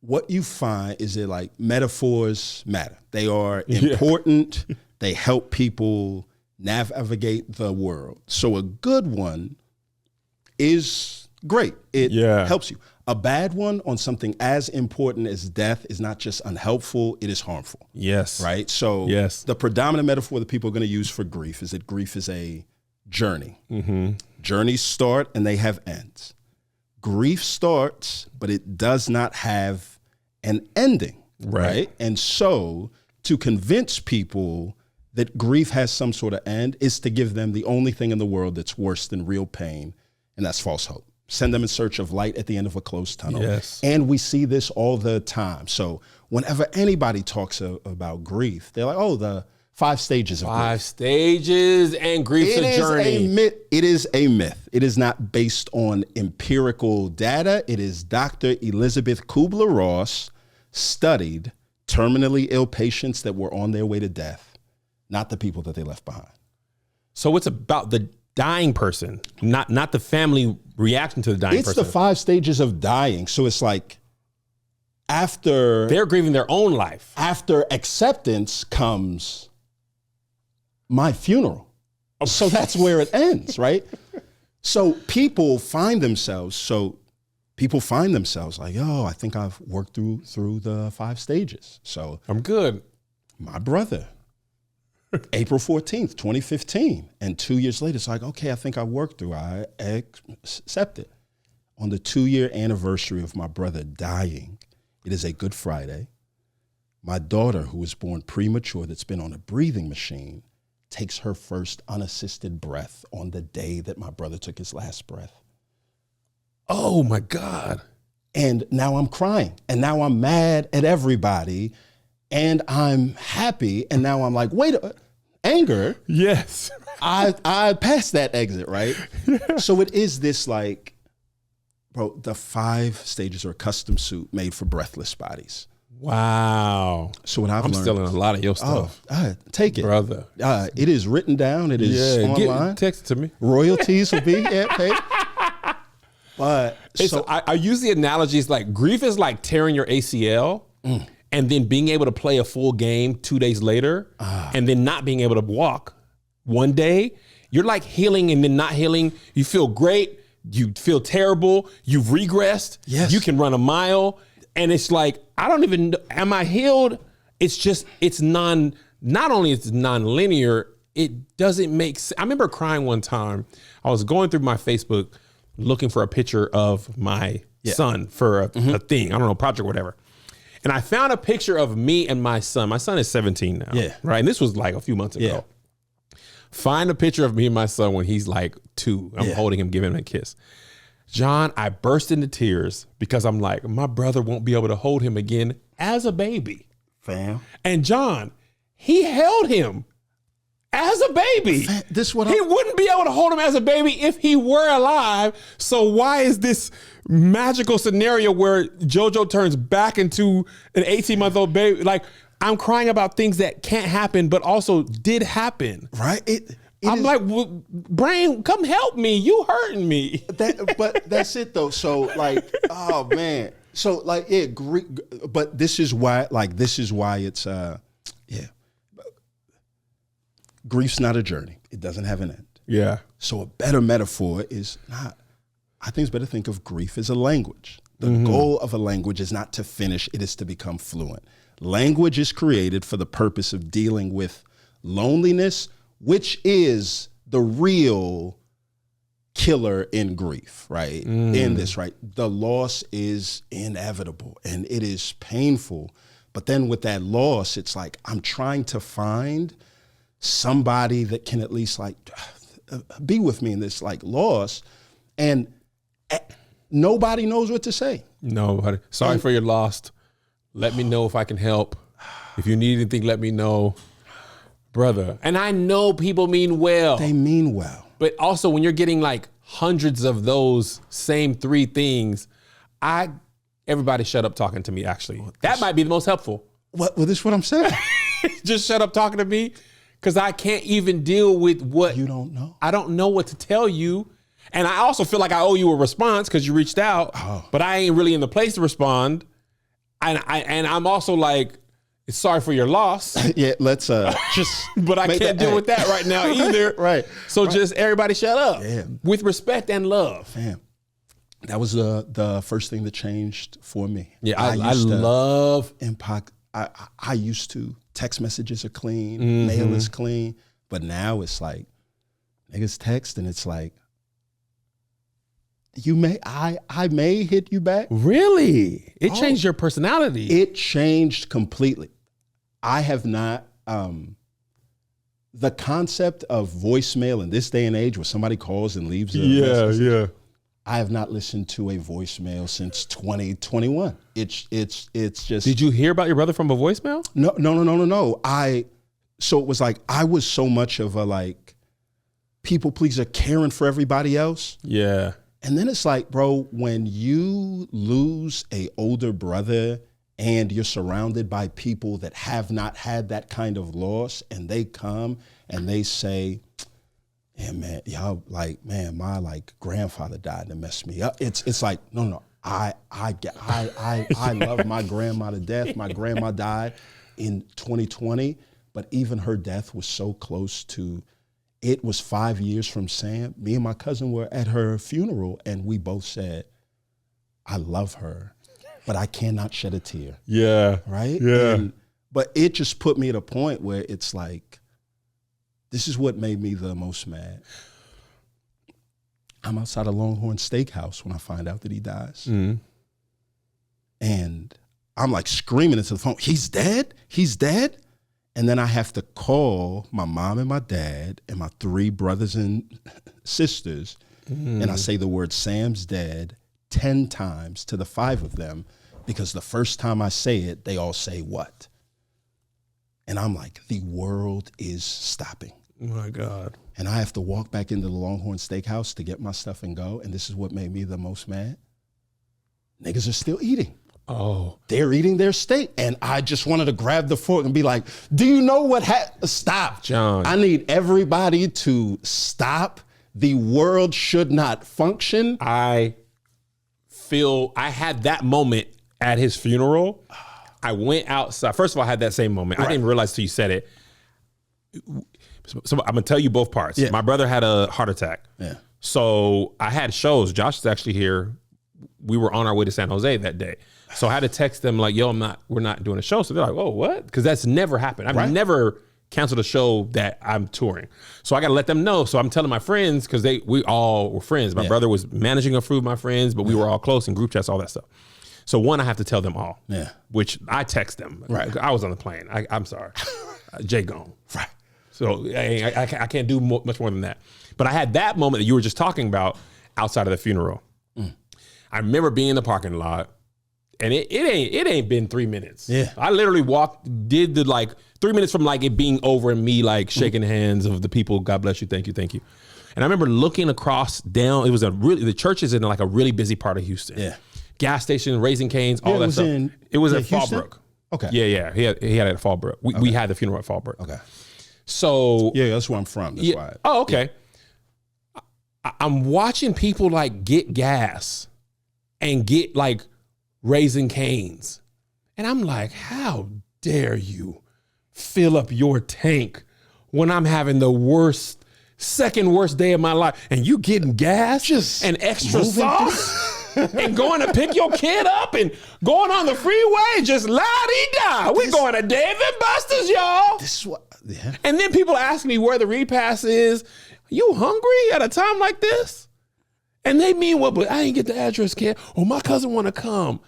what you find is that like metaphors matter. They are important. They help people navigate the world. So a good one is great. It helps you. A bad one on something as important as death is not just unhelpful, it is harmful. Yes. Right? So the predominant metaphor that people are going to use for grief is that grief is a journey. Journeys start and they have ends. Grief starts, but it does not have an ending. Right? And so to convince people that grief has some sort of end is to give them the only thing in the world that's worse than real pain, and that's false hope. Send them in search of light at the end of a closed tunnel. And we see this all the time. So whenever anybody talks about grief, they're like, oh, the 5 stages of grief. 5 stages and grief's a journey. It is a myth. It is not based on empirical data. It is Dr. Elizabeth Kubler-Ross studied terminally ill patients that were on their way to death, not the people that they left behind. So it's about the dying person, not the family reaction to the dying person. It's the 5 stages of dying. So it's like after... They're grieving their own life. After acceptance comes my funeral. So that's where it ends, right? So people find themselves like, oh, I think I've worked through the 5 stages. So I'm good. My brother, April 14th, 2015. And 2 years later, it's like, okay, I think I worked through. I accept it. On the 2-year anniversary of my brother dying, it is a Good Friday. My daughter, who was born premature, that's been on a breathing machine, takes her first unassisted breath on the day that my brother took his last breath. Oh my God. And now I'm crying. And now I'm mad at everybody. And I'm happy, and now I'm like, wait, anger. Yes. I passed that exit, right? Yeah. So it is this like, bro, the 5 stages are a custom suit made for breathless bodies. Wow. So what I'm stealing a lot of your stuff. Take it. Brother. It is written down. It is online. Text it to me. Royalties will be paid. But I use the analogies like grief is like tearing your ACL. And then being able to play a full game 2 days later, and then not being able to walk one day, you're like healing and then not healing. You feel great. You feel terrible. You've regressed. Yes. You can run a mile. And it's like, I don't even know, am I healed? It's just, not only is it non-linear, it doesn't make sense. I remember crying one time. I was going through my Facebook looking for a picture of my son for a thing. I don't know, project or whatever. And I found a picture of me and my son. My son is 17 now. Yeah. Right. And this was like a few months ago. Yeah. Find a picture of me and my son when he's like 2. I'm holding him, giving him a kiss. John, I burst into tears because I'm like, my brother won't be able to hold him again as a baby. Fam. And John, he held him as a baby. He wouldn't be able to hold him as a baby if he were alive. So why is this magical scenario where JoJo turns back into an 18-month-old baby? Like, I'm crying about things that can't happen, but also did happen. Right? I'm like, brain, come help me. You hurting me. But that's it though. So like, oh man. So like, but this is why it's, grief's not a journey. It doesn't have an end. Yeah. So a better metaphor is I think it's better to think of grief as a language. The goal of a language is not to finish, it is to become fluent. Language is created for the purpose of dealing with loneliness, which is the real killer in grief, right? In this, right? The loss is inevitable and it is painful. But then with that loss, it's like, I'm trying to find somebody that can at least like be with me in this like loss, and nobody knows what to say. Nobody. Sorry for your loss. Let me know if I can help. If you need anything, let me know, brother. And I know people mean well. They mean well. But also when you're getting like hundreds of those same 3 things, everybody shut up talking to me, actually. That might be the most helpful. Well, this is what I'm saying. Just shut up talking to me. Because I can't even deal with what you don't know. I don't know what to tell you. And I also feel like I owe you a response because you reached out, but I ain't really in the place to respond. And I'm also like, sorry for your loss. Yeah, let's just. But I can't deal with that right now either. Right. So just everybody shut up. Yeah. With respect and love. Man, that was the first thing that changed for me. Yeah, I love impact. I used to text messages are clean, mail is clean, but now it's like niggas text and it's like I may hit you back. Really? It changed your personality. It changed completely. I have not the concept of voicemail in this day and age where somebody calls and leaves a message. Yeah. I have not listened to a voicemail since 2021. It's just. Did you hear about your brother from a voicemail? No. So it was like I was so much of a like people pleaser, caring for everybody else. Yeah. And then it's like, bro, when you lose a older brother and you're surrounded by people that have not had that kind of loss, and they come and they say, yeah, man, y'all like, man, my like grandfather died and messed me up. It's like, no, I love my grandma to death. My grandma died in 2020, but even her death was so close to. It was 5 years from Sam. Me and my cousin were at her funeral, and we both said, I love her, but I cannot shed a tear. Yeah. Right? Yeah. But it just put me at a point where it's like, this is what made me the most mad. I'm outside a Longhorn Steakhouse when I find out that he dies. Mm-hmm. And I'm like screaming into the phone, he's dead? He's dead? And then I have to call my mom and my dad and my 3 brothers and sisters. And I say the word Sam's dead 10 times to the 5 of them, because the first time I say it, they all say what? And I'm like, the world is stopping. Oh my God. And I have to walk back into the Longhorn Steakhouse to get my stuff and go. And this is what made me the most mad. Niggas are still eating. Oh. They're eating their steak. And I just wanted to grab the fork and be like, do you know what stop. John. I need everybody to stop. The world should not function. I feel I had that moment at his funeral. I went outside. First of all, I had that same moment. Right. I didn't even realize till you said it. So I'm gonna tell you both parts. Yeah. My brother had a heart attack. Yeah. So I had shows. Josh is actually here. We were on our way to San Jose that day. So I had to text them like, yo, we're not doing a show. So they're like, oh, what? Because that's never happened. I've never canceled a show that I'm touring. So I got to let them know. So I'm telling my friends, because we all were friends. My brother was managing a few of my friends, but we were all close in group chats, all that stuff. So one, I have to tell them all, which I text them. Right. I was on the plane. I'm sorry. Jay gone. Right. So I can't do much more than that. But I had that moment that you were just talking about outside of the funeral. I remember being in the parking lot, and it ain't been 3 minutes. Yeah. I literally did the like 3 minutes from like it being over and me like shaking hands of the people. God bless you. Thank you. Thank you. And I remember looking across down. It was the church is in like a really busy part of Houston. Yeah. Gas station, Raising Cane's, all that stuff. It was at Houston? Fallbrook. Okay. Yeah. He had it at Fallbrook. We had the funeral at Fallbrook. Okay. So yeah, that's where I'm from. That's why. Oh, okay. Yeah. I'm watching people like get gas and get like Raising Cane's. And I'm like, how dare you fill up your tank when I'm having the second worst day of my life, and you getting gas just and extra sauce and going to pick your kid up and going on the freeway, just la-di-da. We're going to Dave and Buster's, y'all. This is what, yeah. And then people ask me where the repass is. You hungry at a time like this? And they mean what? But I ain't get the address, kid. Or my cousin want to come.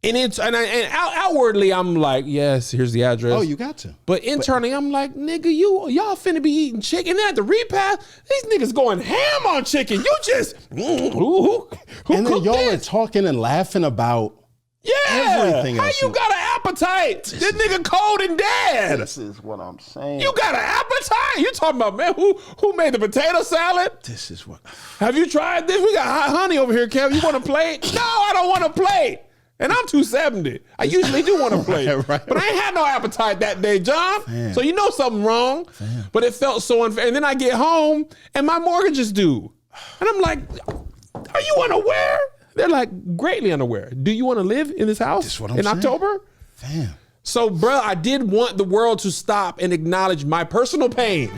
And outwardly, I'm like, yes, here's the address. Oh, you got to. But internally, I'm like, nigga, y'all finna be eating chicken. And then at the repass, these niggas going ham on chicken. You just, who and then y'all this? are talking and laughing about everything how else. You got an appetite? This nigga cold and dead. This is what I'm saying. You got an appetite? You talking about, man, who made the potato salad? This is what. Have you tried this? We got hot honey over here, Kev. You want a plate? No, I don't want a plate. And I'm 270. I usually do want to play. But I ain't had no appetite that day, John. Damn. So you know something wrong. Damn. But it felt so unfair. And then I get home and my mortgage is due. And I'm like, are you unaware They're like greatly unaware. Do you want to live in this house That's what I'm in saying. October? Damn. So, bro, I did want the world to stop and acknowledge my personal pain.